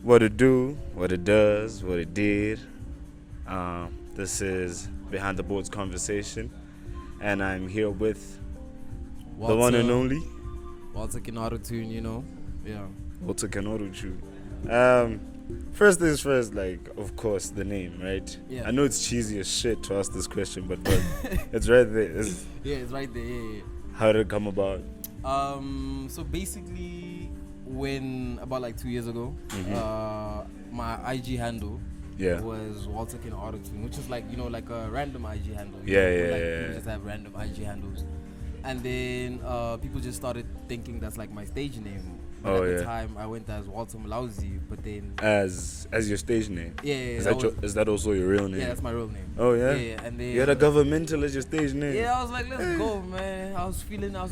What it do, what it does, what it did. This is Behind the Boards Conversation, and I'm here with the one and only Waltercanautotune, yeah. Waltercanautotune. First things first, of course, the name, right? Yeah. I know it's cheesy as shit to ask this question, but it's right there. It's right there. Yeah. How did it come about? So basically, when about 2 years ago, my IG handle was Waltercanautotune, which is like a random IG handle. People just have random IG handles, and then people just started thinking that's like my stage name. But at the time, I went as Walter Malauzi, but then as your stage name. Yeah. Is that also your real name? Yeah, that's my real name. Oh yeah. Yeah, and then you had a governmental as your stage name. Yeah, I was like, let's go, man. I was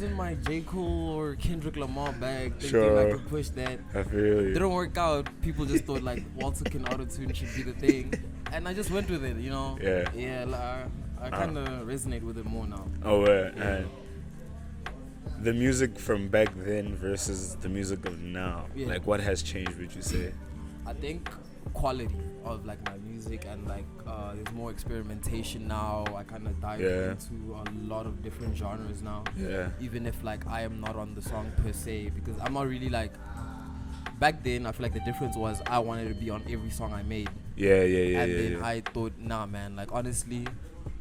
in my J. Cole or Kendrick Lamar bag, thinking I could push that. I feel you. Didn't work out. People just thought Waltercanautotune should be the thing, and I just went with it. Yeah. Yeah, I kind of resonate with it more now. Oh yeah. The music from back then versus the music of now, what has changed, would you say? I think quality of my music, and there's more experimentation now. I kind of dive into a lot of different genres now. Yeah. Even if I am not on the song per se, because I'm not really back then. I feel like the difference was I wanted to be on every song I made. And then I thought, nah, man. Honestly,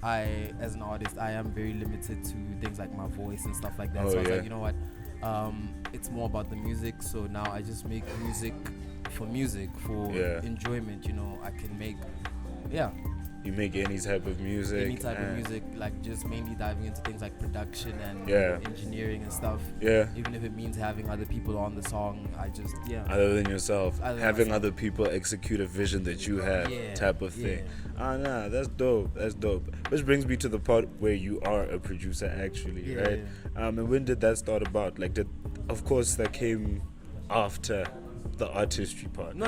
as an artist, I am very limited to things like my voice and stuff like that. So I was like, you know what? It's more about the music. So now I just make music, for enjoyment. I can make, You make any type of music. Just mainly diving into things like production and engineering and stuff. Yeah. Even if it means having other people on the song, Other than yourself, having other people execute a vision that you have, type of thing. Yeah. That's dope. Which brings me to the part where you are a producer, actually, right? Yeah. And when did that start about? Of course, that came after the artistry part. No.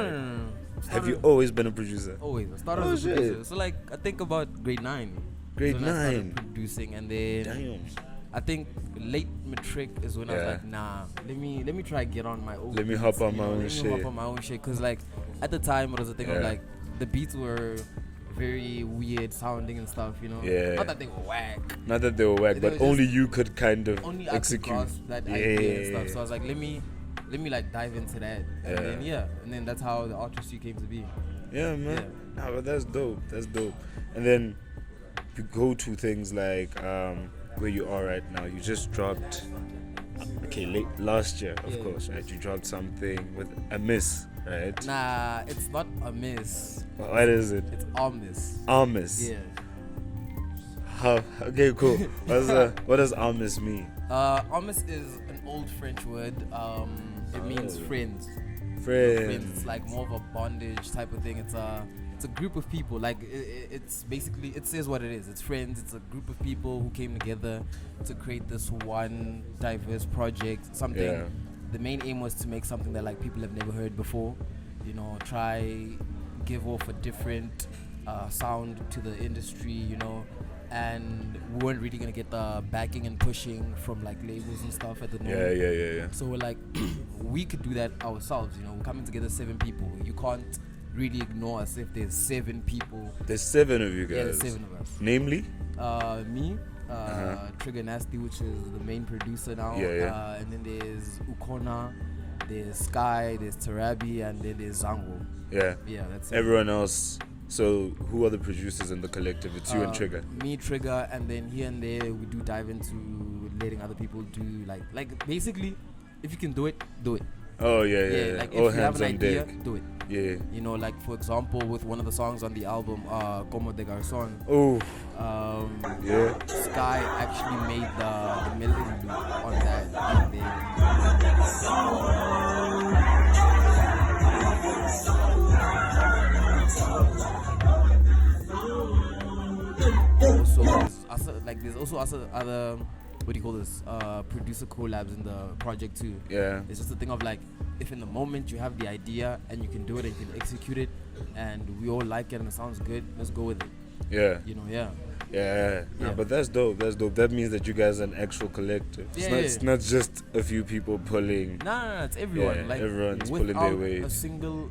Have you always been a producer? Always. I started as a producer. So I think about grade 9. Grade 9. I started producing, and then Damn. I think late matric is when I was like, nah, let me try get on my own. Let me hop on my own shit. Cause at the time it was a thing of the beats were very weird sounding and stuff, Yeah. Not that they were whack. But only you could kind of only execute. I could grasp that idea and stuff. So I was like, let me dive into that, and then that's how the artistry came to be. Yeah, man. Nah, but that's dope. And then you go to things like where you are right now. You just dropped late last year, of course, right? You dropped something with a miss, right? Nah, it's not a miss. What is it? It's Armis. Armis. Yeah. How? Okay, cool. What does Armis mean? Armis is an old French word. It means friends. Friends. It's more of a bondage type of thing. It's a group of people. It's basically, it says what it is. It's friends. It's a group of people who came together to create this one diverse project. Something. The main aim was to make something that people have never heard before. Try give off a different sound to the industry. And we weren't really gonna get the backing and pushing from labels and stuff at the moment. Yeah. So we're we could do that ourselves. We're coming together 7 people. You can't really ignore us if there's 7 people. There's 7 of you guys. Yeah, there's 7 of us. Namely? Me, Trigger Nasty, which is the main producer now. And then there's Ukona, there's Sky, there's Tarabi, and then there's Zango. Yeah, that's it. Everyone else. So who are the producers in the collective? It's you and Trigger. Me, Trigger, and then here and there we do dive into letting other people do basically, if you can do it, do it. Oh yeah. If you have an idea, do it. Yeah. For example, with one of the songs on the album, Como de Garçon. Oh. Sky actually made the melody loop on that, and there's also other producer collabs in the project too. Yeah. It's just a thing of if in the moment you have the idea and you can do it and you can execute it and we all like it and it sounds good, let's go with it. Yeah. But that's dope. That means that you guys are an actual collective. It's not just a few people pulling. No, it's everyone. Everyone's pulling their weight. A single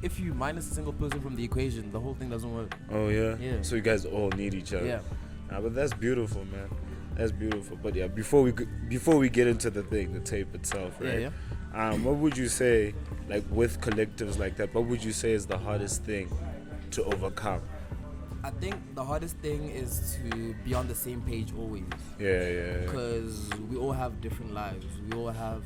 if you minus a single person from the equation, the whole thing doesn't work. Oh yeah. Yeah. So you guys all need each other. Yeah. But that's beautiful, man. That's beautiful. But yeah, before we get into the tape itself, right? Yeah. What would you say, like with collectives like that? What would you say is the hardest thing to overcome? I think the hardest thing is to be on the same page always. Yeah. Because we all have different lives. We all have,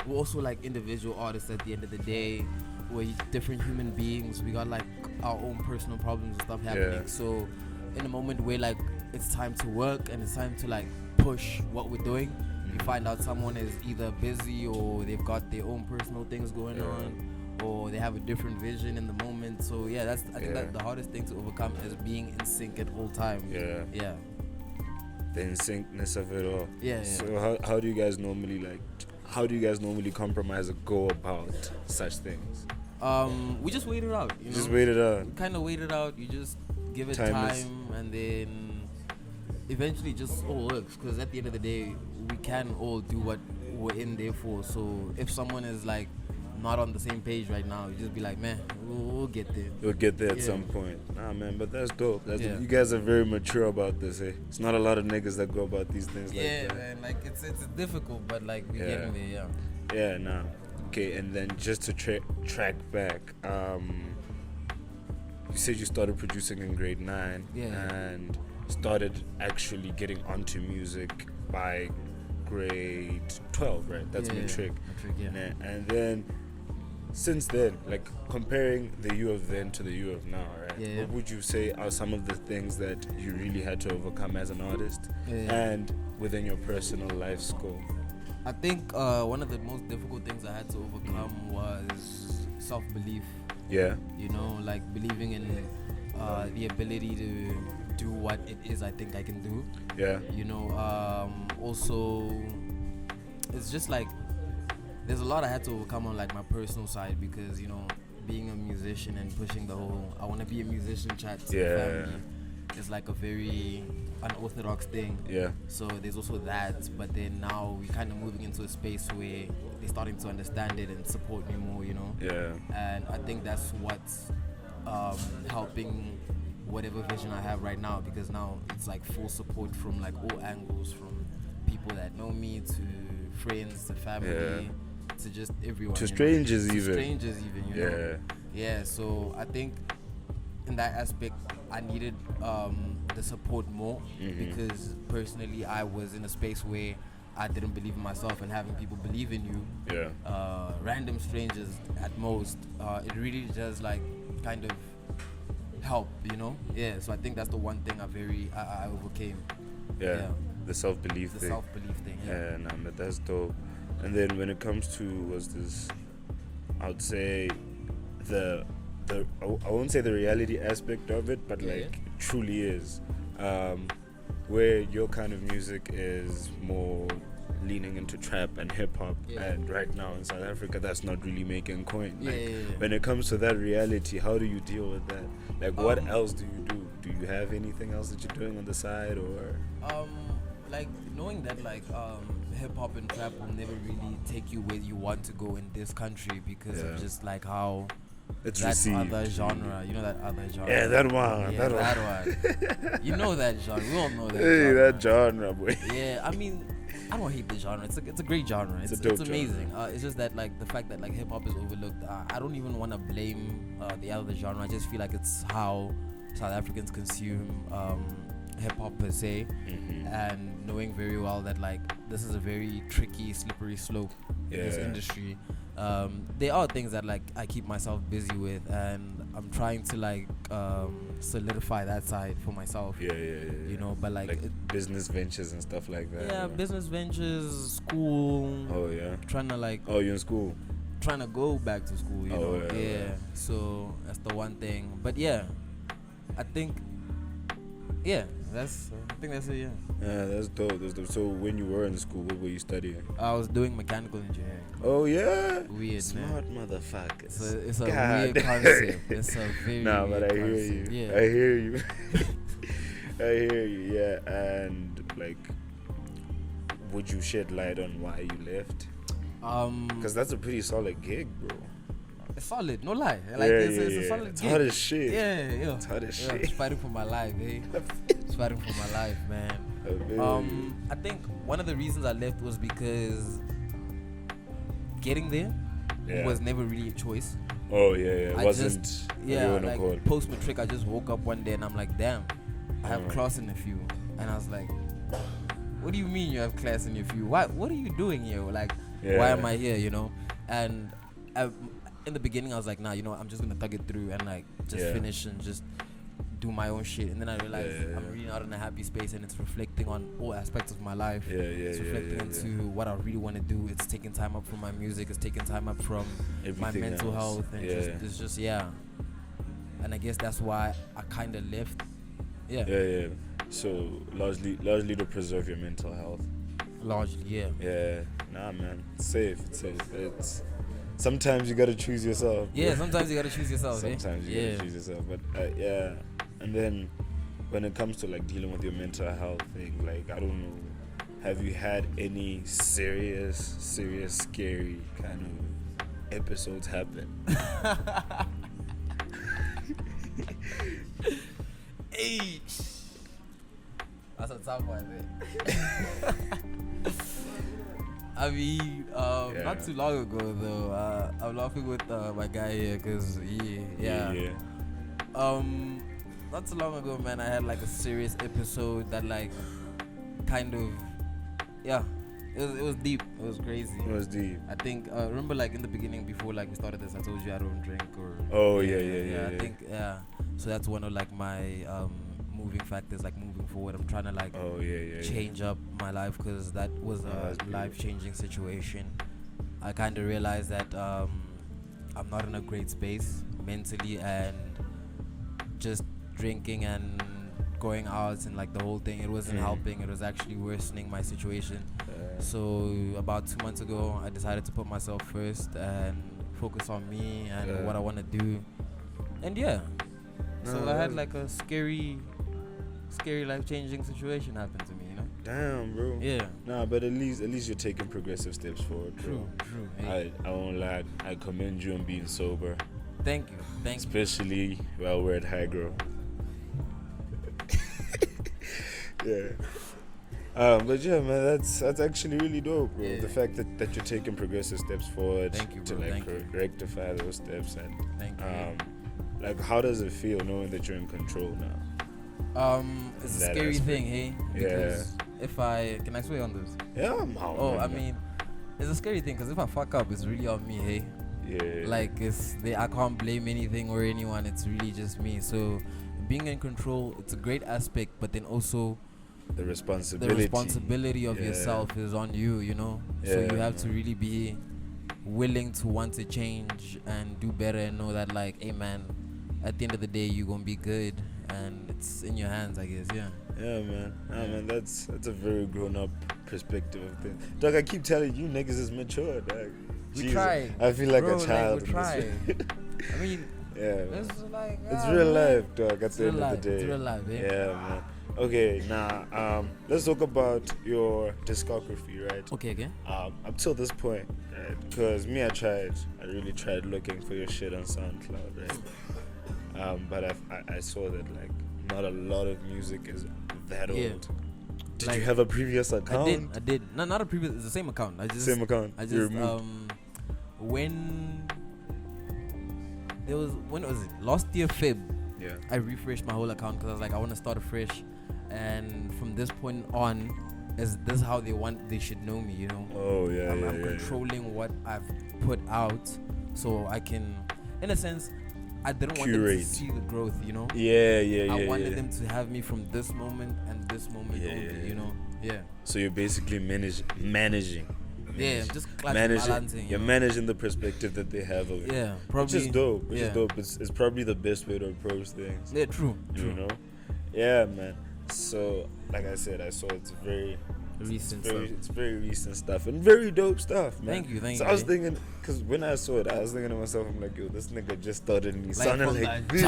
we're also like individual artists at the end of the day. We're different human beings. We got like our own personal problems and stuff happening. Yeah. So in a moment where like it's time to work and it's time to like push what we're doing, you find out someone is either busy or they've got their own personal things going on, or they have a different vision in the moment. So yeah, I think that the hardest thing to overcome is being in sync at all times. Yeah. The in syncness of it all. Yeah. So how do you guys normally compromise or go about such things? We just wait it out. You know? Just wait it out. Kind of wait it out. You just give it time and then eventually just all works. Because at the end of the day, we can all do what we're in there for. So if someone is like not on the same page right now, you just be like, man, we'll get there. We'll get there at some point. Nah, man, but that's dope. Dope. Yeah. You guys are very mature about this, eh? It's not a lot of niggas that go about these things like that. Yeah, man, like it's difficult, but like we getting there, Yeah, nah. Okay, and then just to track back, you said you started producing in grade 9 and started actually getting onto music by grade 12, right? That's matric. Yeah. And then since then, like comparing the you of then to the you of now, right? Yeah. What would you say are some of the things that you really had to overcome as an artist and within your personal life scope? I think one of the most difficult things I had to overcome was self-belief. Yeah. You know, like believing in the ability to do what it is I think I can do. Yeah. You know, also, it's just like there's a lot I had to overcome on like my personal side because, you know, being a musician and pushing the whole I want to be a musician chat to the family is like a very unorthodox thing. Yeah. So there's also that, but then now we're kind of moving into a space where they're starting to understand it and support me more, you know. Yeah. And I think that's what's helping whatever vision I have right now, because now it's like full support from like all angles, from people that know me to friends to family to just everyone. To strangers even. To strangers even, you know. Yeah. So I think in that aspect I needed the support more because personally I was in a space where I didn't believe in myself, and having people believe in you, random strangers at most, it really does like kind of help, you know. So I think that's the one thing I overcame. The self-belief thing. Nah, but that's dope. And then when it comes to I would say I won't say the reality aspect of it, but like it truly is, where your kind of music is more leaning into trap and hip hop, and right now in South Africa that's not really making coin. When it comes to that reality, how do you deal with that? Like what else do you do? Do you have anything else that you're doing on the side, or like knowing that like hip hop and trap will never really take you where you want to go in this country because of just like how it's that received. Other genre, you know, that other genre. Yeah, that one. You know that genre. We all know that. Hey, genre. that genre, boy. Yeah, I mean, I don't hate the genre. It's a great genre. It's amazing. It's just that like the fact that like hip hop is overlooked. I don't even want to blame the other genre. I just feel like it's how South Africans consume hip hop per se, and knowing very well that like this is a very tricky, slippery slope in this industry. There are things that like I keep myself busy with, and I'm trying to like solidify that side for myself. You know, but like business ventures and stuff like that. Yeah, business ventures, school. Oh yeah. Trying to like. Oh, you're in school. Trying to go back to school. You know. Yeah. So that's the one thing. But yeah, I think. Yeah, I think that's it. Yeah, that's dope. So when you were in school, what were you studying? I was doing mechanical engineering. Oh yeah. Weird, smart motherfuckers. It's a weird concept. It's a very but I hear concept. you. I hear you. I hear you. Yeah, and like, would you shed light on why you left? Because that's a pretty solid gig, bro. It's solid, no lie. Like it's a solid It's gig. hard as shit. Yeah. It's hard as Yeah, shit. just fighting for my life, eh? Just fighting for my life, man. I think one of the reasons I left was because getting there was never really a choice. Oh yeah. It wasn't. Just, what you wanna call it. Post matric, I just woke up one day and I'm like, damn, I have class in a few, and I was like, what do you mean you have class in a few? What are you doing here? Like, why am I here? You know? And in the beginning, I was like, nah, you know, I'm just gonna thug it through and like just finish and just do my own shit. And then I realized I'm really not in a happy space, and it's reflecting on all aspects of my life. It's reflecting into what I really want to do. It's taking time up from my music. It's taking time up from everything, my mental health, and it's just And I guess that's why I kind of left. So largely to preserve your mental health. Largely, Nah, man, it's safe. It's sometimes you gotta choose yourself. Sometimes you gotta choose yourself. Sometimes you gotta choose yourself. But and then when it comes to like dealing with your mental health thing, like I don't know, have you had any serious, scary kind of episodes happen? Hey, that's a tough one, man. I mean, not too long ago though, I'm laughing with my guy here because not too long ago, man, I had like a serious episode that like kind of it was deep. It was crazy. It was deep. I think remember like in the beginning before like we started this, I told you I don't drink or I think so that's one of like my moving factors, like moving forward. I'm trying to like change up my life because that was a life-changing situation. I kind of realized that I'm not in a great space mentally, and just drinking and going out and like the whole thing, it wasn't helping. It was actually worsening my situation. So about 2 months ago, I decided to put myself first and focus on me and what I want to do. And so I had like a scary life-changing situation happen to me, you know. Damn, bro. Yeah. Nah, but at least you're taking progressive steps forward, bro. True. I won't lie. I commend you on being sober. Thank you. Especially while we're at High Grow. But yeah, man, that's actually really dope, bro. Yeah. The fact that you're taking progressive steps forward to like rectify those steps, and like how does it feel knowing that you're in control now? It's a scary thing, hey? Because if can I swear on this? Yeah, I'm out. I mean, it's a scary thing because if I fuck up, it's really on me, hey? Yeah. Like I can't blame anything or anyone. It's really just me. So being in control, it's a great aspect, but then also the responsibility of yourself is on you, you know. So you have to really be willing to want to change and do better and know that like, hey man, at the end of the day you're gonna be good and it's in your hands, I guess. Man, that's a very grown up perspective of things. Dog, I keep telling you niggas is mature, dog. We try. I feel like a child. We try. I mean, it's real life, dog. At the end of the day, it's real life, man. Okay, now let's talk about your discography, right? Okay. Up till this point, right? Because I really tried looking for your shit on SoundCloud, right? But I saw that like not a lot of music is that old. Did you have a previous account? I did. No, not a previous. It's the same account. Same account. I just when was it? Last year Feb. Yeah. I refreshed my whole account because I was like, I want to start afresh, and from this point on, this is how they should know me, you know. I'm controlling what I've put out, so I can, in a sense, I didn't want them to see the growth, you know. I wanted them to have me from this moment and this moment only, you know. Yeah. So you're basically managing. Just balancing. You're managing the perspective that they have of it. Yeah, probably. Which is dope. It's probably the best way to approach things. Yeah, true. You know? Yeah, man. So, like I said, I saw it's very recent it's very recent stuff and very dope stuff, man. Thank you. So I was thinking, because when I saw it, I was thinking to myself, I'm like, yo, this nigga just started and he sounded like this.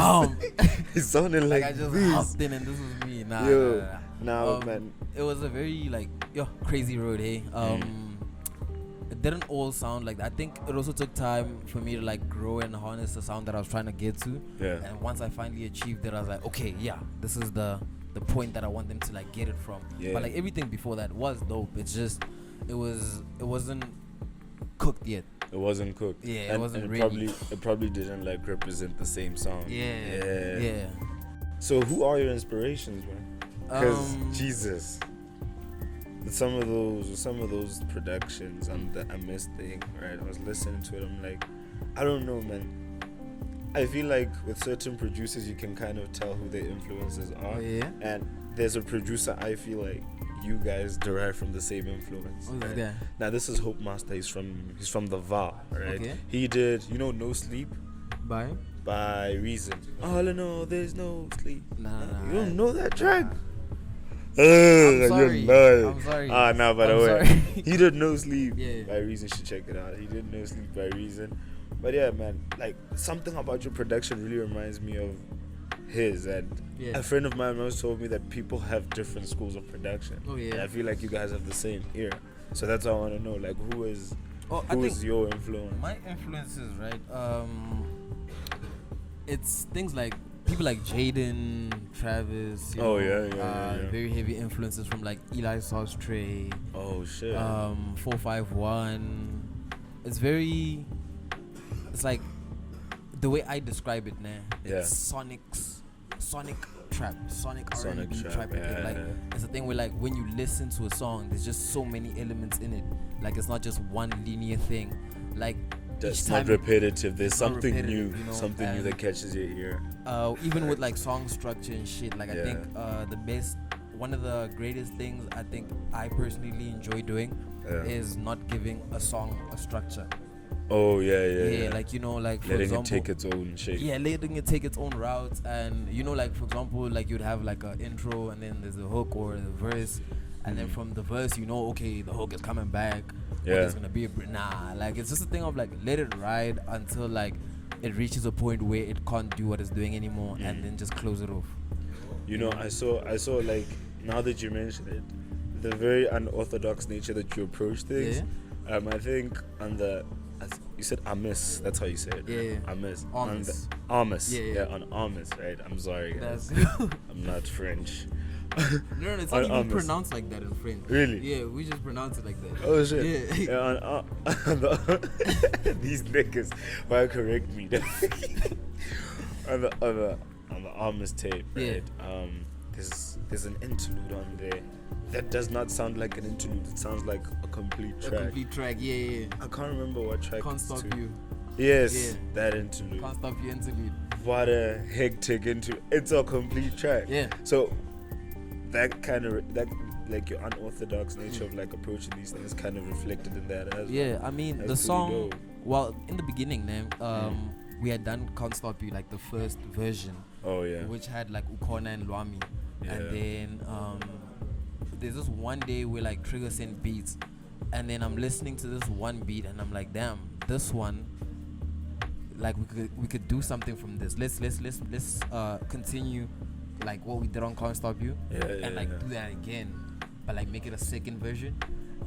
He sounded like I just this. hopped in and this was me. Nah. Man. It was a very crazy road, hey. didn't all sound like that. I think it also took time for me to like grow and harness the sound that I was trying to get to. Yeah. And once I finally achieved it, I was like, okay, yeah, this is the point that I want them to like get it from. Yeah. But like everything before that was dope. It's just it wasn't cooked yet. It wasn't cooked. Yeah, it and, wasn't and ready. It probably didn't like represent the same sound. Yeah. So who are your inspirations, man? Because Jesus, with some of those productions on the I Miss thing, right? I was listening to it. I'm like, I don't know, man. I feel like with certain producers, you can kind of tell who their influences are. Yeah. And there's a producer I feel like you guys derive from the same influence. Who's Right? that? Now this is Hope Master. He's from the VAR, right? Okay. He did, No Sleep Bye. by Reason. All in all, there's no sleep. Nah. You don't know that track? I'm sorry. You're I'm sorry. Nah, by the I'm way, sorry. he did No Sleep Yeah. by Reason. Should check it out. He did No Sleep by Reason. But yeah, man, like something about your production really reminds me of his. And Yeah. a friend of mine once told me that people have different schools of production. Oh, yeah. And I feel like you guys have the same ear. So that's what I want to know. Like, who is your influence? My influences, right? It's things like people like Jaden, Travis. Very heavy influences from like Eli Sauce Trey. Oh shit. 451. It's like the way I describe it now. It's sonic trap, sonic R&B trap. It's a thing where like when you listen to a song, there's just so many elements in it. Like it's not just one linear thing. Like that's not repetitive. There's something new, you know, something new that catches your ear. Even with like song structure and shit. Like I think one of the greatest things I think I personally enjoy doing is not giving a song a structure. Oh yeah. Like like for letting example, it take its own shape. Yeah, letting it take its own route, and like for example, like you'd have like an intro, and then there's a hook or the verse, and then from the verse, okay, the hook is coming back. Yeah. Or there's gonna be like it's just a thing of like let it ride until like it reaches a point where it can't do what it's doing anymore, and then just close it off. I saw like now that you mention it, the very unorthodox nature that you approach things. I think on you said Amis, that's how you say it. Yeah. Amis. Amis. On Amis, right? I'm sorry, guys. That's I'm not French. No, it's not even pronounced like that in French. Really? Yeah, we just pronounce it like that. Oh shit. Yeah. These niggas might correct me. on the Amis tape, right? There's an interlude on there that does not sound like an interlude. It sounds like a complete track. A complete track, yeah. I can't remember what track. Can't Stop You. Yes, that interlude. Can't Stop You interlude. What a hectic interlude. It's a complete track. Yeah. So that like your unorthodox nature of like approaching these things kind of reflected in that as well. Yeah, I mean that's the song. dope. Well, in the beginning, we had done Can't Stop You, like the first version. Oh yeah. Which had like Ukona and Lwami. Yeah. And then there's this one day where like Trigger sent beats, and then I'm listening to this one beat and I'm like, damn, this one, like we could do something from this. Let's continue like what we did on Can't Stop You, do that again, but like make it a second version.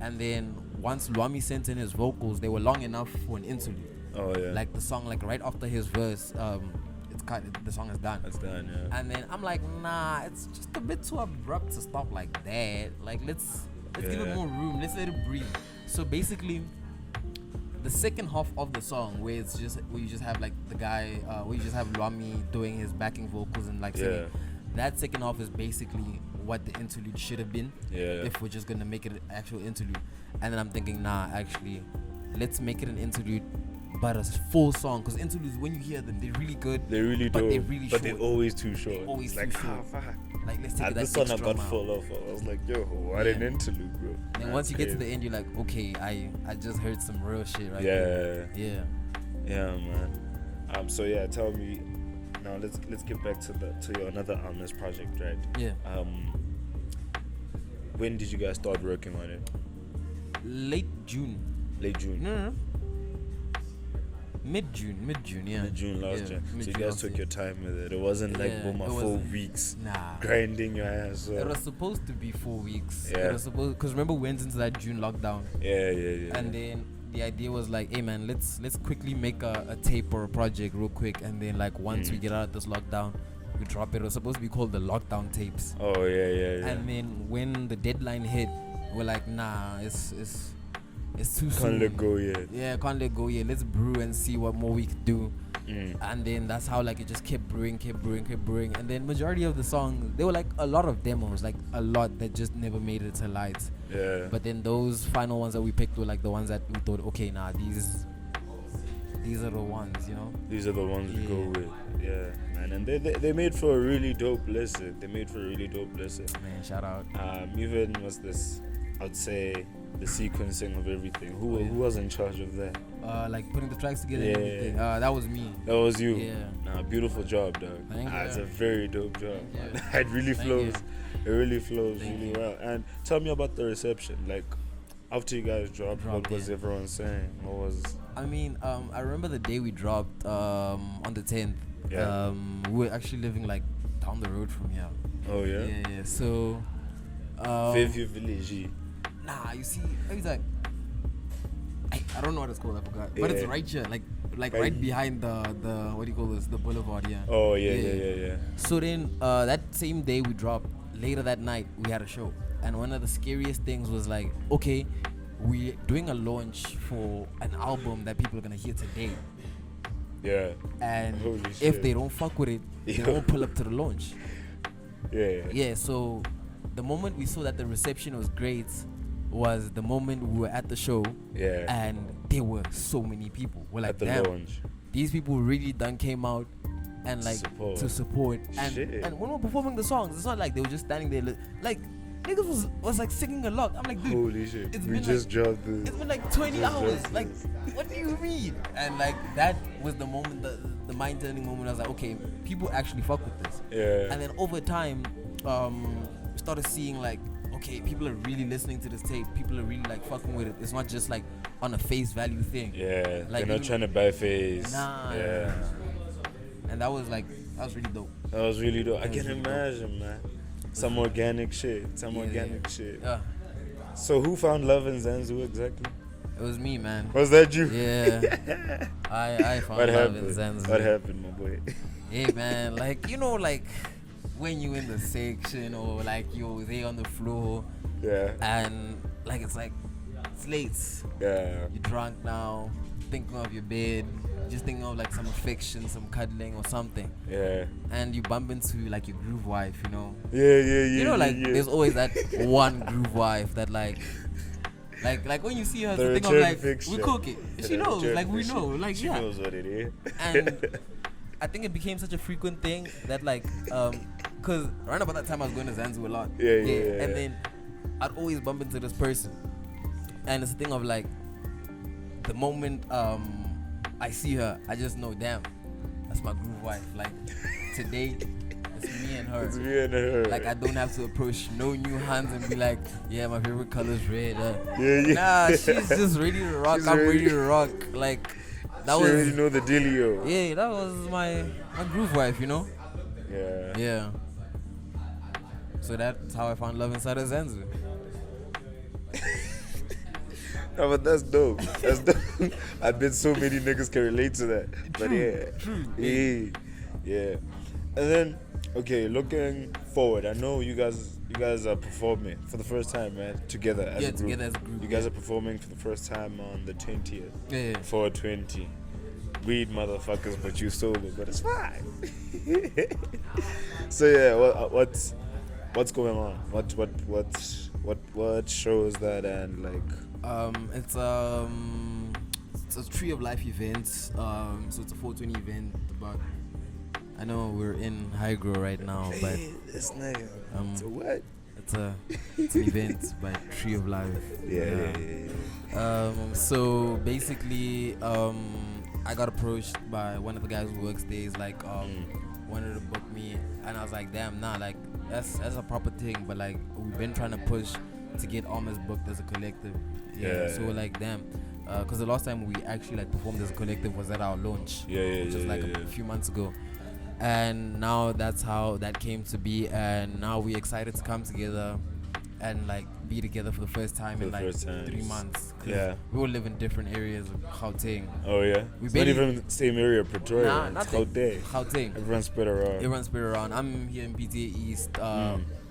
And then once Lwami sent in his vocals, they were long enough for an interlude. Oh yeah. Like the song, like right after his verse, the song is done. It's done, yeah. And then I'm like, nah, it's just a bit too abrupt to stop like that. Like let's give it more room. Let's let it breathe. So basically, the second half of the song, where you just have like the guy, where you just have Lwami doing his backing vocals and like singing. That second half is basically what the interlude should have been. Yeah. If we're just gonna make it an actual interlude. And then I'm thinking, nah, actually, let's make it an interlude, but a full song. Because interludes, when you hear them, they're really good. They really do. But they're really short. But they're always too short. They're always like, too short. Fuck. Like, let's take that this one I extra got mile. full off. I was like, yo, what an interlude, bro. And once you get to the end, you're like, okay, I just heard some real shit right there. Yeah, man. So yeah, tell me. Now let's get back to your another Amis project, right? Yeah. When did you guys start working on it? Late June. No. Mid-June, yeah. Mid-June last year. So you guys took your time with it. It wasn't like, boom, 4 weeks. Nah. Grinding your ass off. It was supposed to be 4 weeks. Yeah. It was supposed, because remember we went into that June lockdown. Yeah. And then the idea was like, hey man, let's quickly make a tape or a project real quick, and then like once we get out of this lockdown, we drop it. It was supposed to be called the lockdown tapes. Oh yeah. And then when the deadline hit, we're like, nah, it's too soon. Can't let go yet. Yeah, can't let go yet. Let's brew and see what more we could do. And then that's how like it just kept brewing. And then majority of the songs, they were like a lot of demos, like a lot that just never made it to lights. Yeah. But then those final ones that we picked were like the ones that we thought, okay, nah, these are the ones, you know. These are the ones we go with. Yeah, man. And they made for a really dope listen. Man, shout out. Even was this, I'd say, the sequencing of everything. Who was in charge of that? Like putting the tracks together and everything. That was me. That was you. Yeah. Nah, beautiful job, dog. Thank you. It's a very dope job. It really Thank flows. you. It really flows Thank really you. well. And tell me about the reception. Like, after you guys dropped, what was everyone saying? What was? I mean, I remember the day we dropped on the 10th. Yeah. We were actually living like down the road from here. Oh yeah. Yeah. So. Fairview Village. Nah, you see, it's like I don't know what it's called. I forgot. But it's right here, like right behind the what do you call this? The boulevard. Yeah. Oh yeah. So then that same day we dropped. Later that night we had a show, and one of the scariest things was like, okay, we're doing a launch for an album that people are gonna hear today. Yeah. And Holy if shit. they don't fuck with it, they won't pull up to the launch. Yeah. Yeah. So the moment we saw that the reception was great was the moment we were at the show. Yeah. And there were so many people. We're like, At the damn, launch. these people really done came out and like to support. And Shit. and when we're performing the songs, it's not like they were just standing there like niggas was like singing a lot. I'm like, dude, Holy shit. it's We been just dropped it's this. been like 20 Just hours. dropped Like, this. what do you mean? And like that was the moment, the mind turning moment. I was like, okay, people actually fuck with this. Yeah. And then over time, started seeing like, okay, people are really listening to this tape. People are really like fucking with it. It's not just like on a face value thing. Yeah. Like, They're not trying to buy face. Nah. Yeah. And that was really dope. That was really dope. I That was can really dope. imagine, man. Some organic shit. Shit. Yeah, So who found love in Zanzu exactly? it was me, man. Was that you? Yeah. I found What love in happened? Zanzibar. What happened, my boy? Hey, man, like, you know, like when you in the section or like you're there on the floor Yeah. and like it's late. Yeah. You're drunk now, thinking of your bed, just thinking of like some affection, some cuddling or something. Yeah. And you bump into like your groove wife, you know. Yeah. You know, like yeah. there's always that one groove wife that like when you see her, The you think of return like fixture. we cook it. The She knows, return like we fixture. know, like She yeah. knows what it is. And I think it became such a frequent thing that like because around about that time I was going to Zanzibar a lot. Yeah. And then I'd always bump into this person, and it's a thing of like the moment I see her, I just know, damn, that's my groove wife. Like today, it's me and her. It's me and her. Like I don't have to approach no new hands and be like, yeah, my favorite color is red. Yeah. Nah, she's just ready to rock. She's I'm ready. ready to rock. Like that She was already know the dealio. yeah, that was my groove wife, you know. Yeah. Yeah. So that's how I found love inside of Zanzibar. No, but that's dope. That's dope. I bet so many niggas can relate to that. But yeah. True. Yeah. And then, okay, looking forward, I know you guys are performing for the first time, man, together as a group. Together as a group. You guys are performing for the first time on the 20th. Yeah. 420. Weed motherfuckers, but you solo, but it's fine. So yeah, what's going on? What shows that and like? It's a Tree of Life event. So it's a 420 event. But I know we're in High Grow right now, but This nigga. So what? it's an event by Tree of Life. Yeah. So basically, I got approached by one of the guys who works there. He's like, wanted to book me, and I was like, damn, nah, like that's a proper thing. But like we've been trying to push to get Almost booked as a collective. So we're like, damn, because the last time we actually like performed as a collective was at our launch, which was like a few months ago. And now that's how that came to be, and now we're excited to come together and like be together for the first time For in the like first time. 3 months. 'Cause Yeah. we all live in different areas of Gauteng. Oh yeah. We It's not barely- even the same area, Pretoria. Nah, it's nothing. Gauteng. Gauteng. Everyone's spread around. Everyone's spread around. I'm here in PTA East.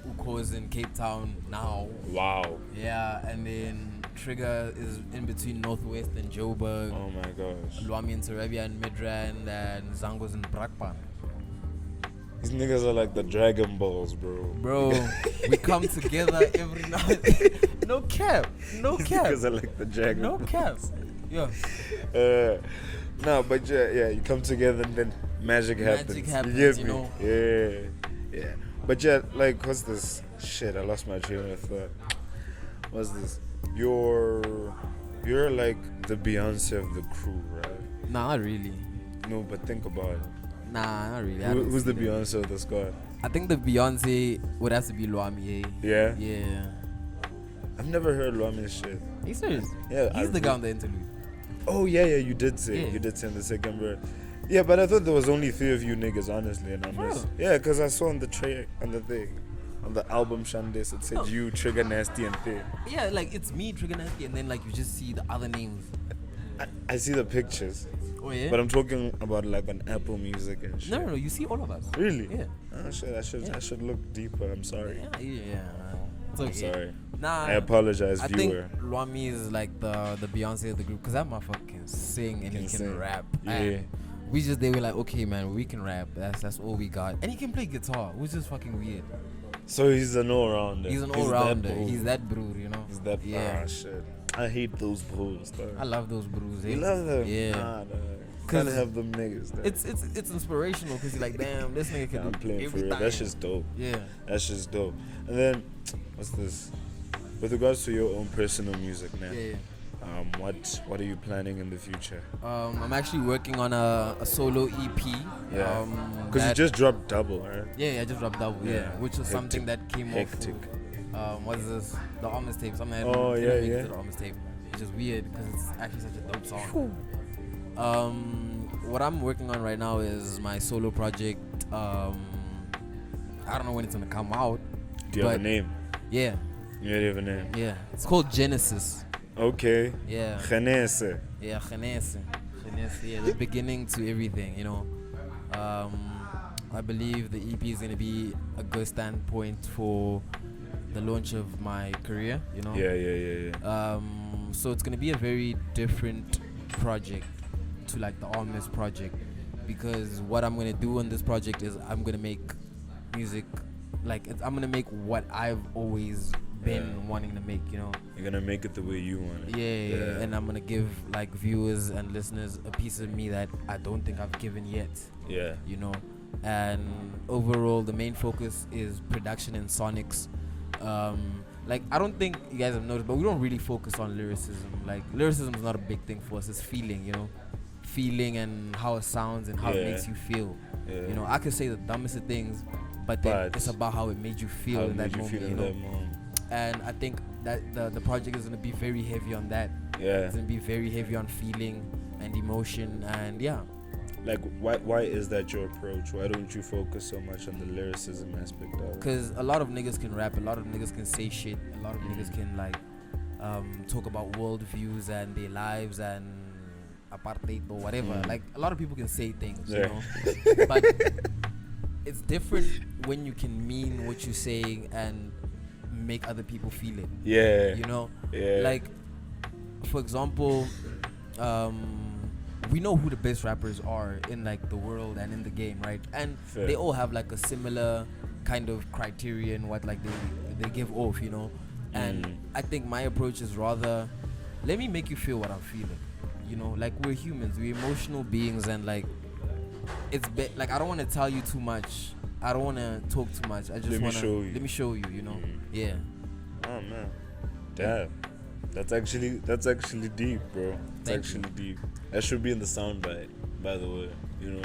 Uko's in Cape Town now. Wow. Yeah, and then Trigger is in between Northwest and Joburg. Oh my gosh. Luami in Sarabia and Midrand, and Zango's in Brakpan. These niggas are like the Dragon Balls, bro. Bro, we come together every night. No cap. No These cap. niggas are like the Dragon No Balls. cap. Yeah. No, but yeah, you come together and then magic happens. Magic happens, you get you me? know? Yeah. But yeah, like, what's this? Shit, I lost my train of thought. What's this? You're like the Beyonce of the crew, right? Nah, not really. No, but think about it. Nah, not really. I don't Who's see the that. Beyonce of the squad? I think the Beyonce would have to be Luami. Yeah? Yeah. I've never heard Luami's shit. Are you serious? Yeah, He's the guy on the interlude. Oh yeah, you did say. Yeah. You did say in the second verse. Yeah, but I thought there was only 3 of you niggas, honestly, and I'm For just, real? yeah, because I saw on the tray, on the thing, on the album Shandes, it said Oh. you, Trigger Nasty, and Thing. Yeah, like it's me, Trigger Nasty, and then like you just see the other names. I see the pictures, Oh yeah. but I'm talking about like on Apple Music and shit. no, you see all of us. Really? Yeah. Oh shit, Yeah. I should look deeper. I'm sorry. Yeah. It's I'm okay. sorry. Nah. I apologize, I viewer. think Luami is like the Beyonce of the group, cause that motherfucker can sing and he can sing. rap. Yeah. And they were like, okay, man, we can rap. That's all we got, and he can play guitar, which is fucking weird. So he's an all-rounder. He's an all-rounder. bull. He's that brew, you know. He's that. Yeah. Ah, shit. I hate those bulls, though. I love those brews. You love them? Yeah. Nah, no. 'Cause Can't have them niggas, though. It's inspirational because you're like, damn, this nigga can I'm do playing for real. everything. That's just dope. Yeah. That's just dope. And then, what's this? With regards to your own personal music, man. Yeah. What are you planning in the future? I'm actually working on a solo EP. Yeah. Because you just dropped Double, right? Yeah, I just dropped Double. Yeah, Yeah. which was something that came Hectic. off. What is this? The Almas tape. Something that Oh, didn't yeah, make it yeah. to the Almas tape, which is weird because it's actually such a dope song. What I'm working on right now is my solo project. I don't know when it's gonna come out. Do you have a But- name? Yeah, You already have a name? yeah. It's called Genesis. Okay. Yeah. Genese. Yeah, Genese. Yeah, the beginning to everything, you know. I believe the EP is going to be a good standpoint for the launch of my career, you know. Yeah. So it's going to be a very different project to like the Almas project, because what I'm going to do on this project is I'm going to make music, I'm going to make what I've always been wanting to make, you know. You're gonna make it the way you want it. Yeah, and I'm gonna give like viewers and listeners a piece of me that I don't think I've given yet, Yeah. you know. And overall, the main focus is production and sonics. I don't think you guys have noticed, but we don't really focus on lyricism. Like, lyricism is not a big thing for us. It's feeling, you know, feeling and how it sounds and how it Yeah. makes you feel. Yeah. You know, I could say the dumbest of things, but then But it's about how it made you feel How in that made you moment. feel You in know? that moment? And I think that the project is going to be very heavy on that. Yeah. It's going to be very heavy on feeling and emotion, and yeah. Like, why is that your approach? Why don't you focus so much on the lyricism aspect of it? Because a lot of niggas can rap, a lot of niggas can say shit, a lot of niggas can talk about worldviews and their lives and apartheid or whatever. Like, a lot of people can say things, you know. But it's different when you can mean what you're saying and make other people feel it. Yeah. You know? Yeah. Like, for example, we know who the best rappers are in like the world and in the game, right? And Fair. they all have like a similar kind of criterion what like they give off, you know. And I think my approach is rather, let me make you feel what I'm feeling, you know. Like, we're humans, we're emotional beings, and like like I don't want to tell you too much, I don't want to talk too much, I just want to let me show you, you know. Yeah. Oh man, damn, that's actually deep, bro. It's Thank actually deep. That should be in the soundbite, by the way. You know.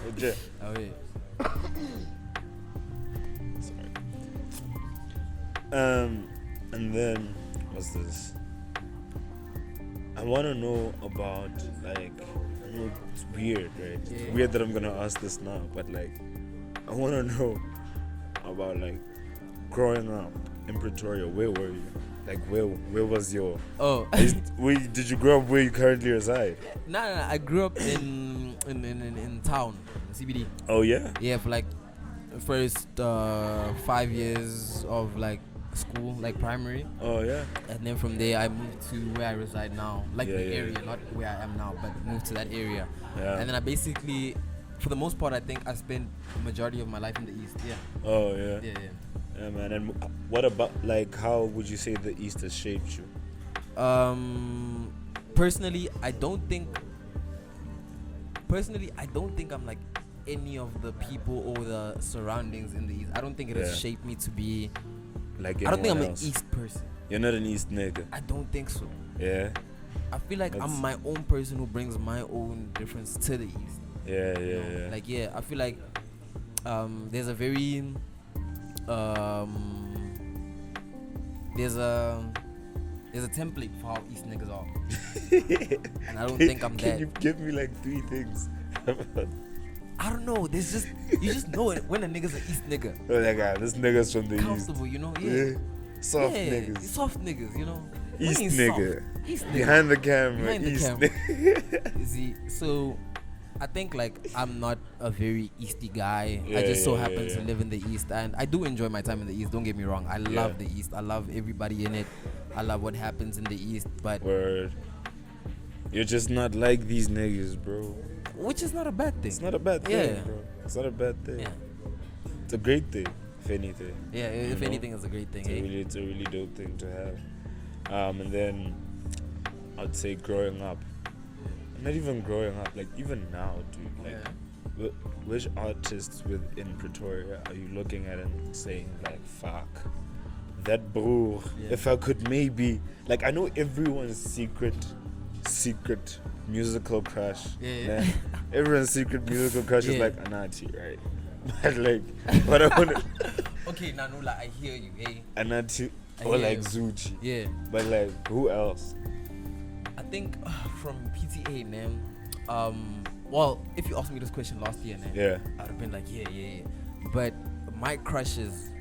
But yeah. Oh yeah. Sorry. And then what's this? I want to know about, like, I know it's weird, right? It's Yeah. weird that I'm gonna ask this now, but like, I want to know about like growing up in Pretoria, where were you? Like, where was your... Oh. Did you grow up where you currently reside? Nah, I grew up in town, CBD. Oh, yeah? Yeah, for like first 5 years of like school, like primary. Oh, yeah? And then from there I moved to where I reside now, like Yeah, the yeah. area, not where I am now, but moved to that area. Yeah. And then I basically, for the most part, I think I spent the majority of my life in the East. Yeah. Oh, yeah? Yeah. Yeah, man. And what about, like, how would you say the East has shaped you? Personally, I don't think I'm like any of the people or the surroundings in the East. I don't think it has shaped me to be Like, I don't think I'm else? an East person. You're not an East nigga. I don't think so. Yeah? I feel like I'm my own person who brings my own difference to the East. Yeah, You know? yeah. Like, yeah, I feel like there's a very there's a template for how East niggas are. And I don't think I'm that. Can you give me like 3 things? I don't know. There's just, you just know it when a nigga's an East nigga. Oh, like, this nigga's from the Comfortable, East. you know? Yeah. Soft Yeah, niggas. Soft niggas, you know? East When he's nigga. soft, East nigga. Behind the camera. Behind the East camera. nigga. You see, so I think like I'm not a very Easty guy. I Yeah, just so yeah, happen yeah. to live in the East, and I do enjoy my time in the East. Don't get me wrong. I love Yeah. the East. I love everybody in it. I love what happens in the East, but Word. You're just not like these niggas, bro. which is not a bad thing. It's not a bad thing, Yeah. bro. It's not a bad thing. Yeah, It's a great thing, if anything. yeah. If know? anything, it's a great thing. Eh? It's a really dope thing to have. And then I'd say growing up. Not even growing up, like even now, dude. Like, which artists within Pretoria are you looking at and saying like, fuck, that bro? Yeah. If I could maybe, like, I know everyone's secret musical crush. Yeah. Man. Everyone's secret musical crush is Yeah. like Anati, right? But like, what I wanna, Okay, Nanula, I hear you. Eh? Anati I or hear like you. Zuchi. Yeah. But like, who else? I think from PTA, man. Well, if you asked me this question last year, man, Yeah. I'd have been like, yeah. But my crushes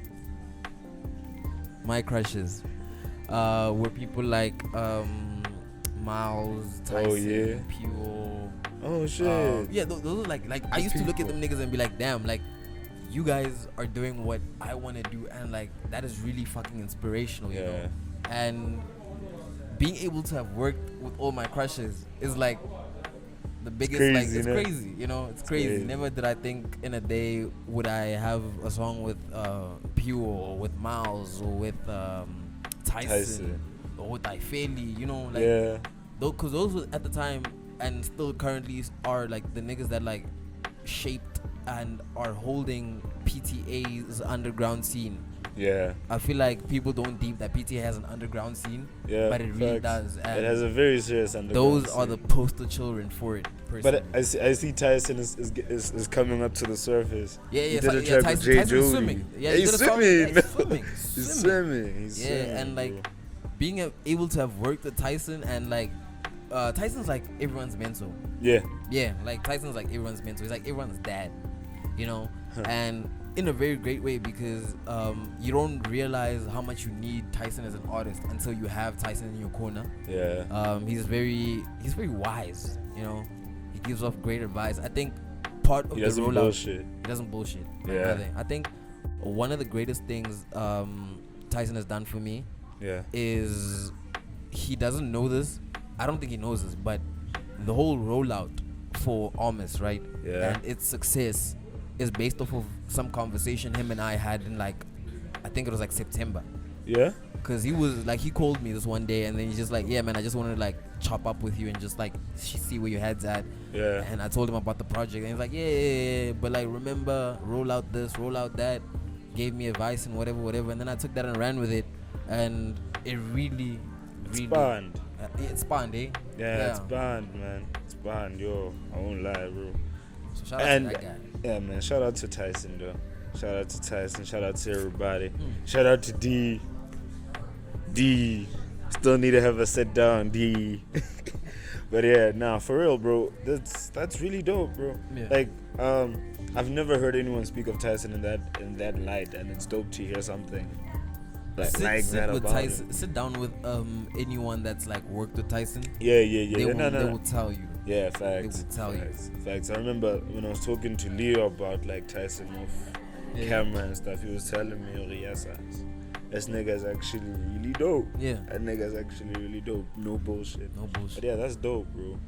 were people like Miles, Tyson, Oh, yeah. Pure. Oh shit. Yeah, those are like I used to look at them niggas and be like, damn, like you guys are doing what I want to do, and like that is really fucking inspirational, you know. And being able to have worked with all my crushes is like the biggest, crazy, it's you know? crazy, you know. It's crazy. Never did I think in a day would I have a song with Pure or with Miles or with Tyson or with Ifeli, you know, like because those were at the time and still currently are like the niggas that like shaped and are holding PTA's underground scene. Yeah. I feel like people don't deep that PTA has an underground scene, Yeah, but it really facts. does. It And has a very serious underground those are scene. the poster children for it. Personally. But I see Tyson is coming up to the surface. Yeah, He did a track with Tyson, Jay Tyson's Jody. swimming. Yeah, he's swimming. He's swimming. He's swimming. Yeah, and like being able to have worked with Tyson and like Tyson's like everyone's mentor. Yeah. Yeah, like Tyson's like everyone's mentor. He's like everyone's dad, you know, and in a very great way because you don't realize how much you need Tyson as an artist until you have Tyson in your corner. Yeah. He's very wise, you know. He gives off great advice. I think part of He the doesn't rollout. bullshit. He doesn't bullshit. Yeah. I think one of the greatest things Tyson has done for me is he doesn't know this. I don't think he knows this, but the whole rollout for Almas, right? Yeah. And its success is based off of some conversation him and I had in like, I think it was like September. Yeah. Cause he was like, he called me this one day and then he's just like, yeah man, I just wanted to like chop up with you and just like see where your head's at. Yeah. And I told him about the project and he's like, yeah, but like remember, roll out this, roll out that, gave me advice and whatever. And then I took that and ran with it, and it really Spawned. it spawned, eh? Yeah, it's spawned, man. It's spawned, yo. I won't lie, bro. So shout out to that guy. Yeah, man. Shout out to Tyson, though. Shout out to Tyson. Shout out to everybody. Shout out to D. D. Still need to have a sit down, D. But yeah, nah, for real, bro. That's really dope, bro. Yeah. Like, I've never heard anyone speak of Tyson in that light, and it's dope to hear something like sit that with about Tyson. him. Sit down with anyone that's like worked with Tyson. Yeah. They will, No. they will tell you. Yeah, facts. They will tell Facts. I remember when I was talking to Leo about like Tyson off camera and stuff. He was telling me, "Oh, yes, this nigga's actually really dope. Yeah. That nigga's actually really dope. No bullshit. No bullshit. But yeah, that's dope, bro.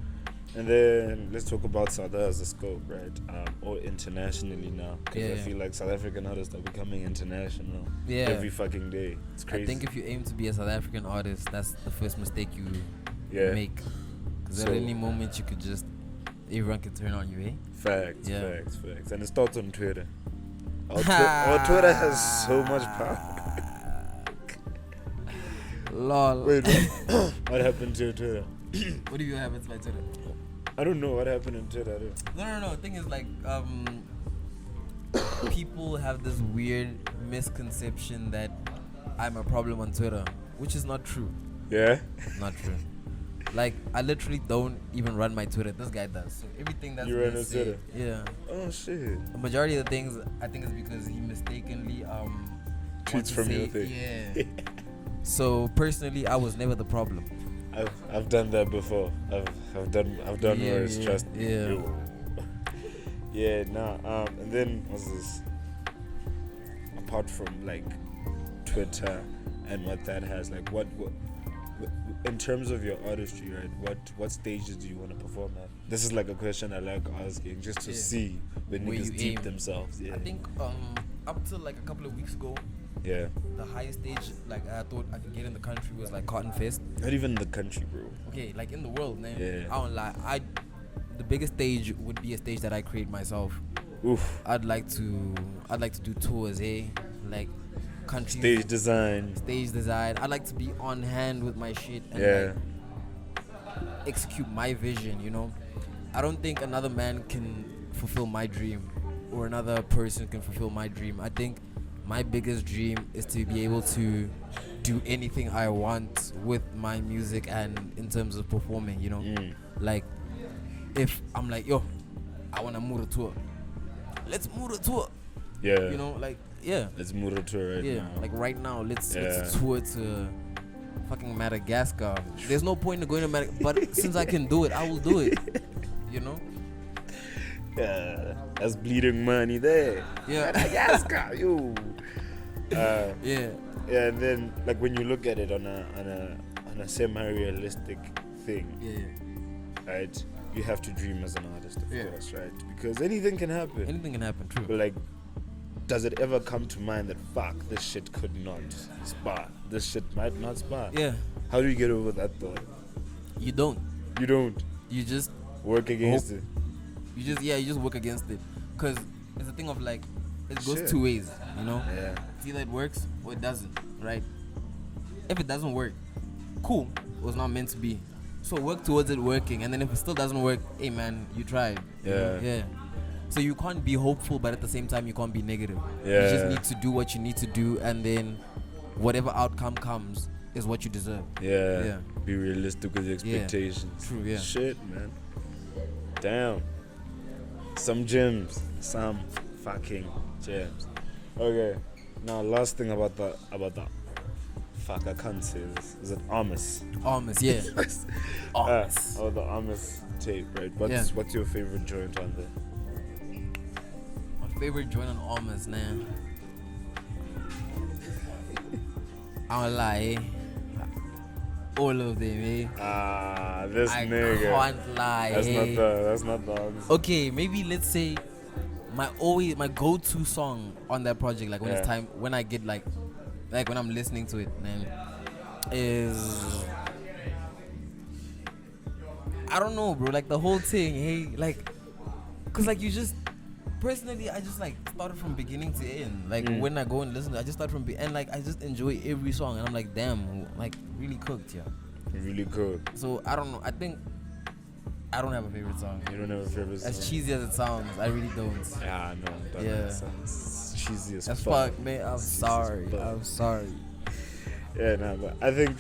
And then let's talk about South as a scope, right? Or internationally now, because I feel like South African artists are becoming international. Yeah. Every fucking day. It's crazy. I think if you aim to be a South African artist, that's the first mistake you make. Because at any moment you could just, everyone can turn on you, eh? Facts. And it starts on Twitter. Our Twitter has so much power. Lol. Wait, what happened to your Twitter? What do you have with my Twitter? I don't know what happened on Twitter. No. The thing is, like, people have this weird misconception that I'm a problem on Twitter, which is not true. Yeah? Not true. Like, I literally don't even run my Twitter. This guy does. So everything that's you run on Twitter? Yeah. Oh shit. The majority of the things, I think, is because he mistakenly tweets from your thing. Yeah. So personally, I was never the problem. I've done that before. I've done worse. Trust me. Yeah. Yeah. Nah. And then what's this? Apart from like Twitter and what that has, like what in terms of your artistry, right? What stages do you want to perform at? This is like a question I like asking just to see when where niggas deep themselves. Yeah. I think up to like a couple of weeks ago. Yeah. The highest stage like I thought I could get in the country was like Cotton Fest. Not even in the country, bro. Okay, like in the world, man. Yeah. I don't lie. The biggest stage would be a stage that I create myself. Oof. I'd like to do tours, like country stage design. I'd like to be on hand with my shit and like, execute my vision, you know. I don't think another man can fulfill my dream or another person can fulfill my dream. I think my biggest dream is to be able to do anything I want with my music and in terms of performing, you know. Like if I'm like, yo, I want to move a tour, let's move a tour. Yeah. You know, like, yeah. Let's move a tour right now. Yeah, like right now, let's tour to fucking Madagascar. There's no point in going to Madagascar, but since I can do it, I will do it. You know? Yeah, that's bleeding money there. Yeah. Madagascar, yo. Yeah. Yeah, and then like when you look at it on a semi-realistic thing, right? You have to dream as an artist, of course, right? Because anything can happen. Anything can happen, true. But like, does it ever come to mind that fuck, this shit could not spot? This shit might not spot. Yeah. How do you get over that thought? You don't. You don't. You just work against it. You just work against it, cause it's a thing of like it goes two ways, you know. Yeah. It's either it works or it doesn't, right? If it doesn't work, cool. It was not meant to be. So work towards it working, and then if it still doesn't work, hey man, you tried. Yeah. Yeah. So you can't be hopeful, but at the same time you can't be negative. Yeah. You just need to do what you need to do, and then whatever outcome comes is what you deserve. Yeah. Yeah. Be realistic with your expectations. Yeah. True. Yeah. Shit, man. Damn. Some gems. Some fucking gems. Okay. Now last thing about the fuck, I can't say this. Is it Amos? Amos, yeah. Amos. The Amos tape, right? What's your favorite joint on there? My favorite joint on Amos, man. I don't lie, eh? All of them, eh? This nigga. I can't lie. That's not the answer. Okay, maybe let's say my go-to song on that project, like when it's time, when I get like when I'm listening to it, man, is I don't know, bro. Like the whole thing, hey, like, cause like you just personally, I just like started from beginning to end. Like when I go and listen, I just start from and like I just enjoy every song, and I'm like, damn, like really cooked, yeah. Really cooked. So I don't know. I think I don't have a favorite song. You don't have a favorite song? As cheesy as it sounds, I really don't. Yeah, no. That sounds cheesy as fuck, man. I'm sorry. Yeah, nah, but I think,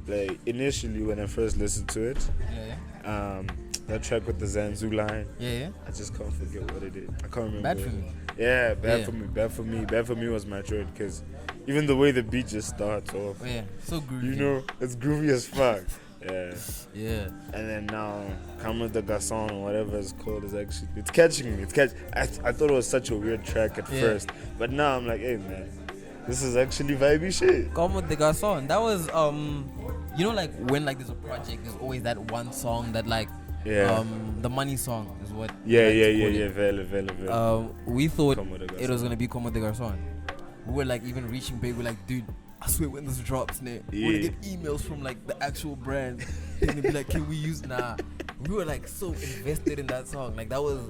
like initially when I first listened to it, Yeah. that track with the Zanzu line, Yeah. I just can't forget what it is. I can't remember. Bad for me. Yeah, bad Yeah. for me. Bad for me. Bad for me was my choice because even the way the beat just starts off, Yeah. So groovy. you know, it's groovy as fuck. Yeah. Yeah. And then now, Come with the Garçon or whatever it's called is actually it's catching me. I thought it was such a weird track at first, but now I'm like, hey man, this is actually vibey shit. Come with the Garçon. That was you know, like when like there's a project, there's always that one song that like the money song is what. Yeah. Vele. We thought Come with the it was Garçon. gonna be Come with the Garçon. We were like even reaching big. We're like, dude, I swear when this drops, we're gonna get emails from like the actual brand. They're gonna be like, can we use nah? We were like so invested in that song. Like that was.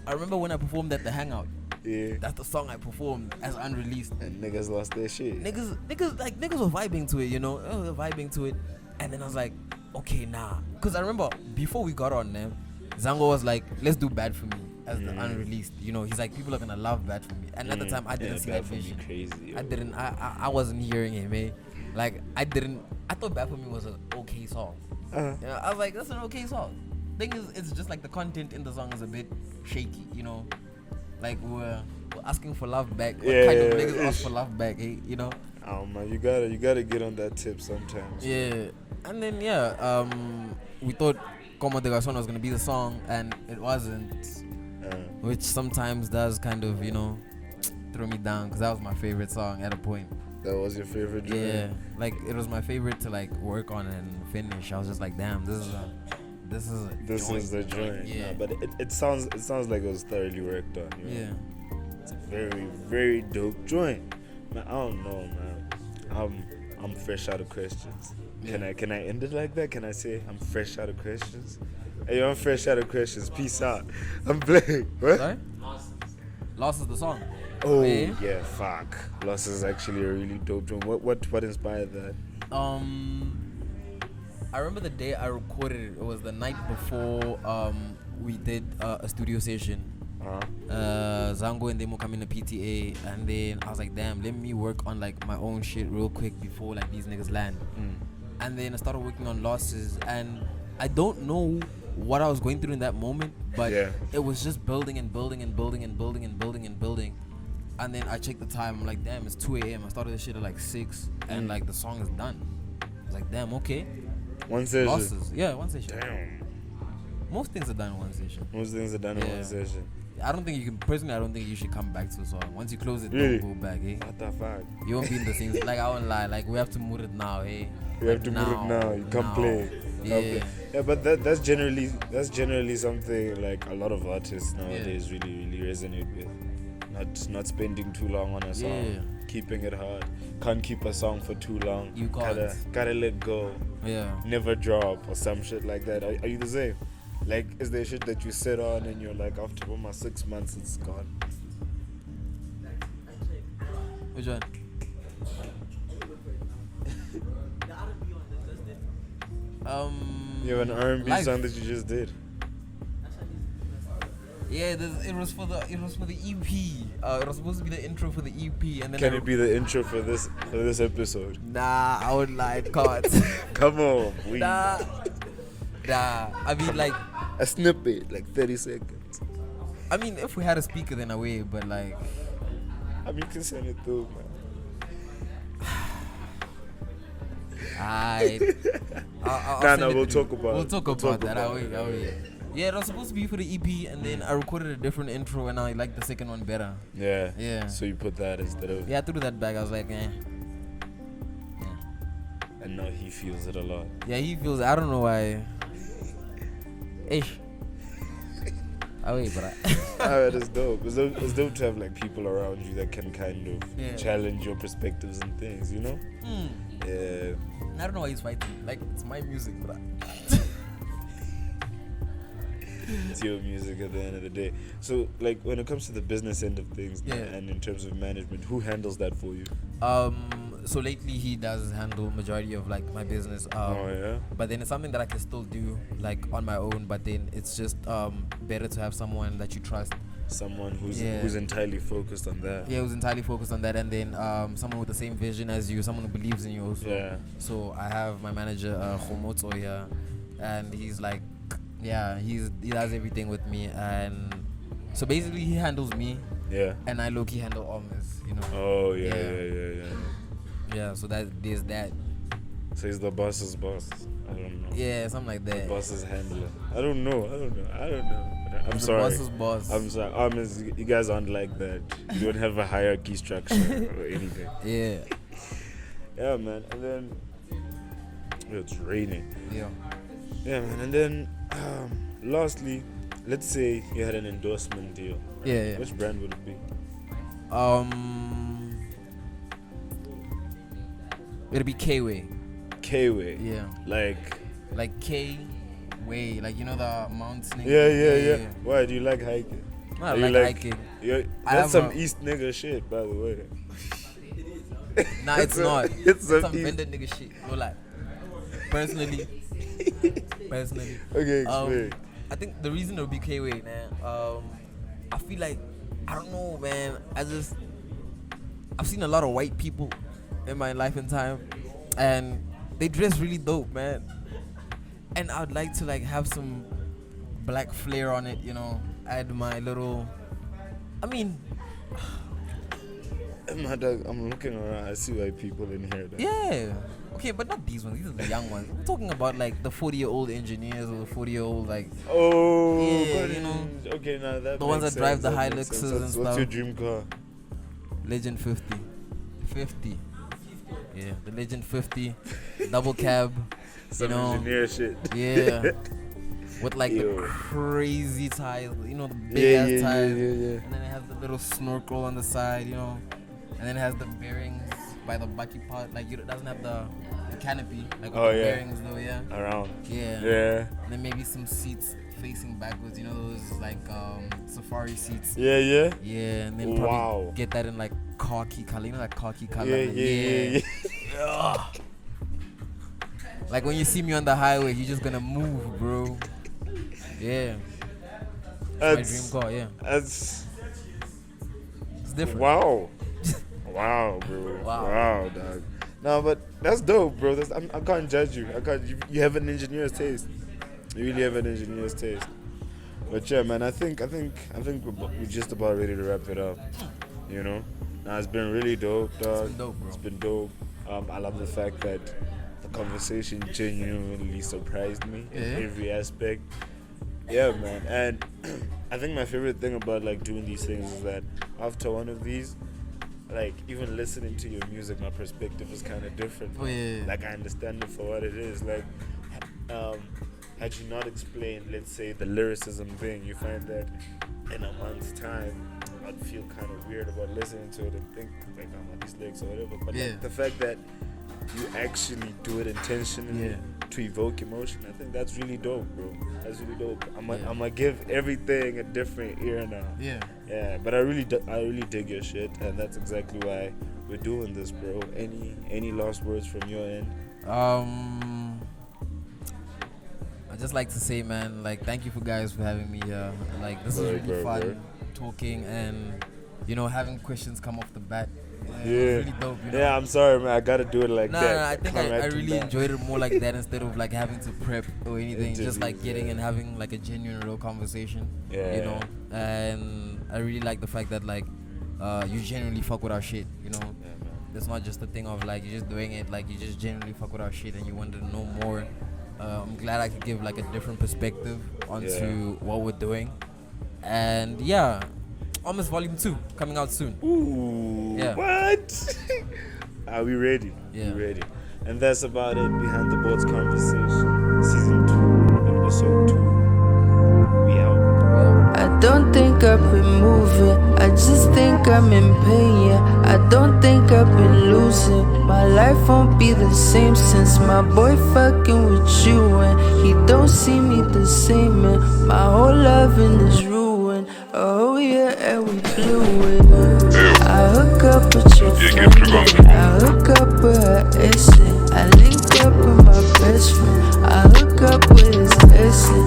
I remember when I performed at the Hangout. Yeah. That's the song I performed as unreleased. And niggas lost their shit. Niggas were vibing to it, you know. They were vibing to it, and then I was like, okay, nah. Cause I remember before we got on them, Zango was like, let's do Bad For Me as the unreleased. You know, he's like, people are gonna love Bad For Me. And at the time, I didn't see that vision. Crazy, I didn't. I wasn't hearing him, eh? Like I didn't. I thought Bad For Me was an okay song. Uh-huh. You know, I was like, that's an okay song. Thing is, it's just like the content in the song is a bit shaky, you know. Like we're asking for love back. What kind of niggas ask for love back, eh? You know. Oh man, you gotta get on that tip sometimes. Yeah, and then we thought Como de Garçon was gonna be the song, and it wasn't, which sometimes does kind of throw me down because that was my favorite song at a point. That was your favorite joint? Yeah, like it was my favorite to like work on and finish. I was just like, damn, this is the joint. Yeah, but it sounds like it was thoroughly worked on. You know? Yeah, it's a very, very dope joint. Man, I don't know, man. I'm fresh out of questions. Yeah. Can I end it like that? Can I say I'm fresh out of questions? Hey, I'm fresh out of questions. Peace out. I'm playing. What? Sorry? Lost is the song. Oh yeah, fuck. Lost is actually a really dope joint. What inspired that? I remember the day I recorded it. It was the night before we did a studio session. Zango and them were coming to PTA, and then I was like, damn, let me work on like my own shit real quick before like these niggas land. And then I started working on Losses, and I don't know what I was going through in that moment, but it was just building and building and building and building and building and building. And then I checked the time. I'm like, damn, it's 2 a.m. I started this shit at like 6, and like the song is done. I was like, damn, okay. One session. Losses, yeah, one session. Damn. Most things are done in one session. Most things are done in one session. I don't think you can. Personally, I don't think you should come back to the song. Once you close it, Really? don't go back, eh? What the fuck? You won't be in the same. Like I won't lie. Like we have to move it now, eh? We have to move it now. You can't play. Yeah. Yeah, but that's generally something like a lot of artists nowadays really resonate with. Not spending too long on a song. Yeah. Keeping it hard. Can't keep a song for too long. You can't. Gotta let go. Yeah. Never drop or some shit like that. Are you the same? Like, is there shit that you sit on and you're like, after almost 6 months, it's gone? Which one? You have an R&B Life. song that you just did. Yeah, it was for the EP. It was supposed to be the intro for the EP, and then Can it be the intro for this episode? Nah, I would lie, can't. Come on, please. Nah. I mean, like, a snippet, like 30 seconds. I mean, if we had a speaker, then away. But like, I mean, you can send it through, man. We'll talk about that. I'll wait. Yeah, it was supposed to be for the EP, and then I recorded a different intro, and I liked the second one better. Yeah. So you put that instead of. Yeah, I threw that back. I was like, eh. Yeah. And now he feels it a lot. Yeah, he feels. I don't know why. Ish. Oh wait, but Alright, it's dope. It's dope to have like people around you that can kind of challenge your perspectives and things, you know? Yeah. I don't know why he's fighting. Like, it's my music, but it's your music at the end of the day. So, like, when it comes to the business end of things and in terms of management, who handles that for you? So lately he does handle majority of like my business. But then it's something that I can still do like on my own. But then it's just better to have someone that you trust someone who's Yeah. who's entirely focused on that. Yeah, who's entirely focused on that, and then someone with the same vision as you, someone who believes in you also. Yeah. So I have my manager Khomotso here, and he's like, yeah, he does everything with me, and so basically he handles me, Yeah. and I low-key handle Omis, you know. Oh yeah, Yeah. yeah, yeah, yeah. Yeah, so there's that. So he's the boss's boss. I don't know. Yeah, something like The that. boss's handler. I don't know. I'm The sorry. boss's boss. I'm sorry. You guys aren't like that. You don't have a hierarchy structure or anything. Yeah. Yeah, man. And then it's raining. Yeah. Yeah, man. And then lastly, let's say you had an endorsement deal. Yeah. Which brand would it be? It'll be K-Way. K-Way. Yeah. Like K-Way. Like, you know the mountain. Yeah. Why do you like hiking? I Do like you hiking. That's some East nigga shit, by the way. Nah, it's not. It's some East. vendor nigga shit. No lie. Personally. Okay, explain. I think the reason it'll be K-Way, man. I feel like, I don't know, man. I've seen a lot of white people in my life and time, and they dress really dope, man. And I'd like to like have some black flair on it, you know. Add my little. I mean, I'm looking around. I see white people in here. Though. yeah. Okay, but not these ones. These are the young ones. I'm talking about like the 40-year-old engineers or the 40-year-old like. Oh, Yeah, but you know, okay, now that the ones makes that drive sense, the that makes Hiluxes sense. and What's stuff. your dream car? Legend 50. Yeah, the Legend 50, double cab. Some you know, engineer shit. Yeah. With like Yo. the crazy tires, you know, the big ass tires. yeah. And then it has the little snorkel on the side, you know. And then it has the bearings by the bucky part. Like, it doesn't have the canopy. Like, with the bearings though, yeah. Around. Yeah. Yeah. And then maybe some seats facing backwards, you know, those like safari seats. Yeah. Yeah, and then probably get that in like khaki color, you know, like khaki color. Yeah. Ugh. Like when you see me on the highway, you're just gonna move, bro. Yeah. That's my dream car, yeah. It's different. Wow. Wow, bro. Wow, dog. No, but that's dope, bro. I can't judge you. You have an engineer's taste. You really have an engineer's taste. But yeah, man, I think we're just about ready to wrap it up. You know? Now it's been really dope, dog. It's been dope, bro. It's been dope. I love the fact that the conversation genuinely surprised me in every aspect. Yeah, man. And I think my favorite thing about like doing these things is that after one of these, like even listening to your music, my perspective is kind of different. Oh, yeah. Like I understand it for what it is. Like, had you not explained, let's say, the lyricism thing, you find that in a month's time, I'd feel kind of weird about listening to it and think like I'm on these lyrics or whatever. But like, the fact that you actually do it intentionally to evoke emotion, I think that's really dope, bro. That's really dope. I'm gonna give everything a different ear now. Yeah, but I really dig your shit, and that's exactly why we're doing this, bro. Any last words from your end? I just like to say, man, like thank you for guys for having me here. Like this is really fun talking and you know having questions come off the bat. Yeah, really dope, you know? Yeah, I'm sorry, man. I gotta do it like that. No, I think I really enjoyed it more like that instead of like having to prep or anything. Just like getting and having like a genuine, real conversation. You know, and I really like the fact that like you genuinely fuck with our shit. You know, it's not just a thing of like you're just doing it. Like you just genuinely fuck with our shit and you want to know more. I'm glad I could give like a different perspective onto what we're doing. And yeah, Almost Volume 2 coming out soon. Ooh, what? Are we ready? Yeah. We're ready. And that's about it. Behind the Boards Conversation, Season 2, Episode 2. We out. I don't think I've been moving, I just think I'm in pain, yeah. I don't think I've been losing, my life won't be the same since my boy fucking with you. And he don't see me the same, man. My whole loving is ruined. Oh yeah, and we blew it. I hooked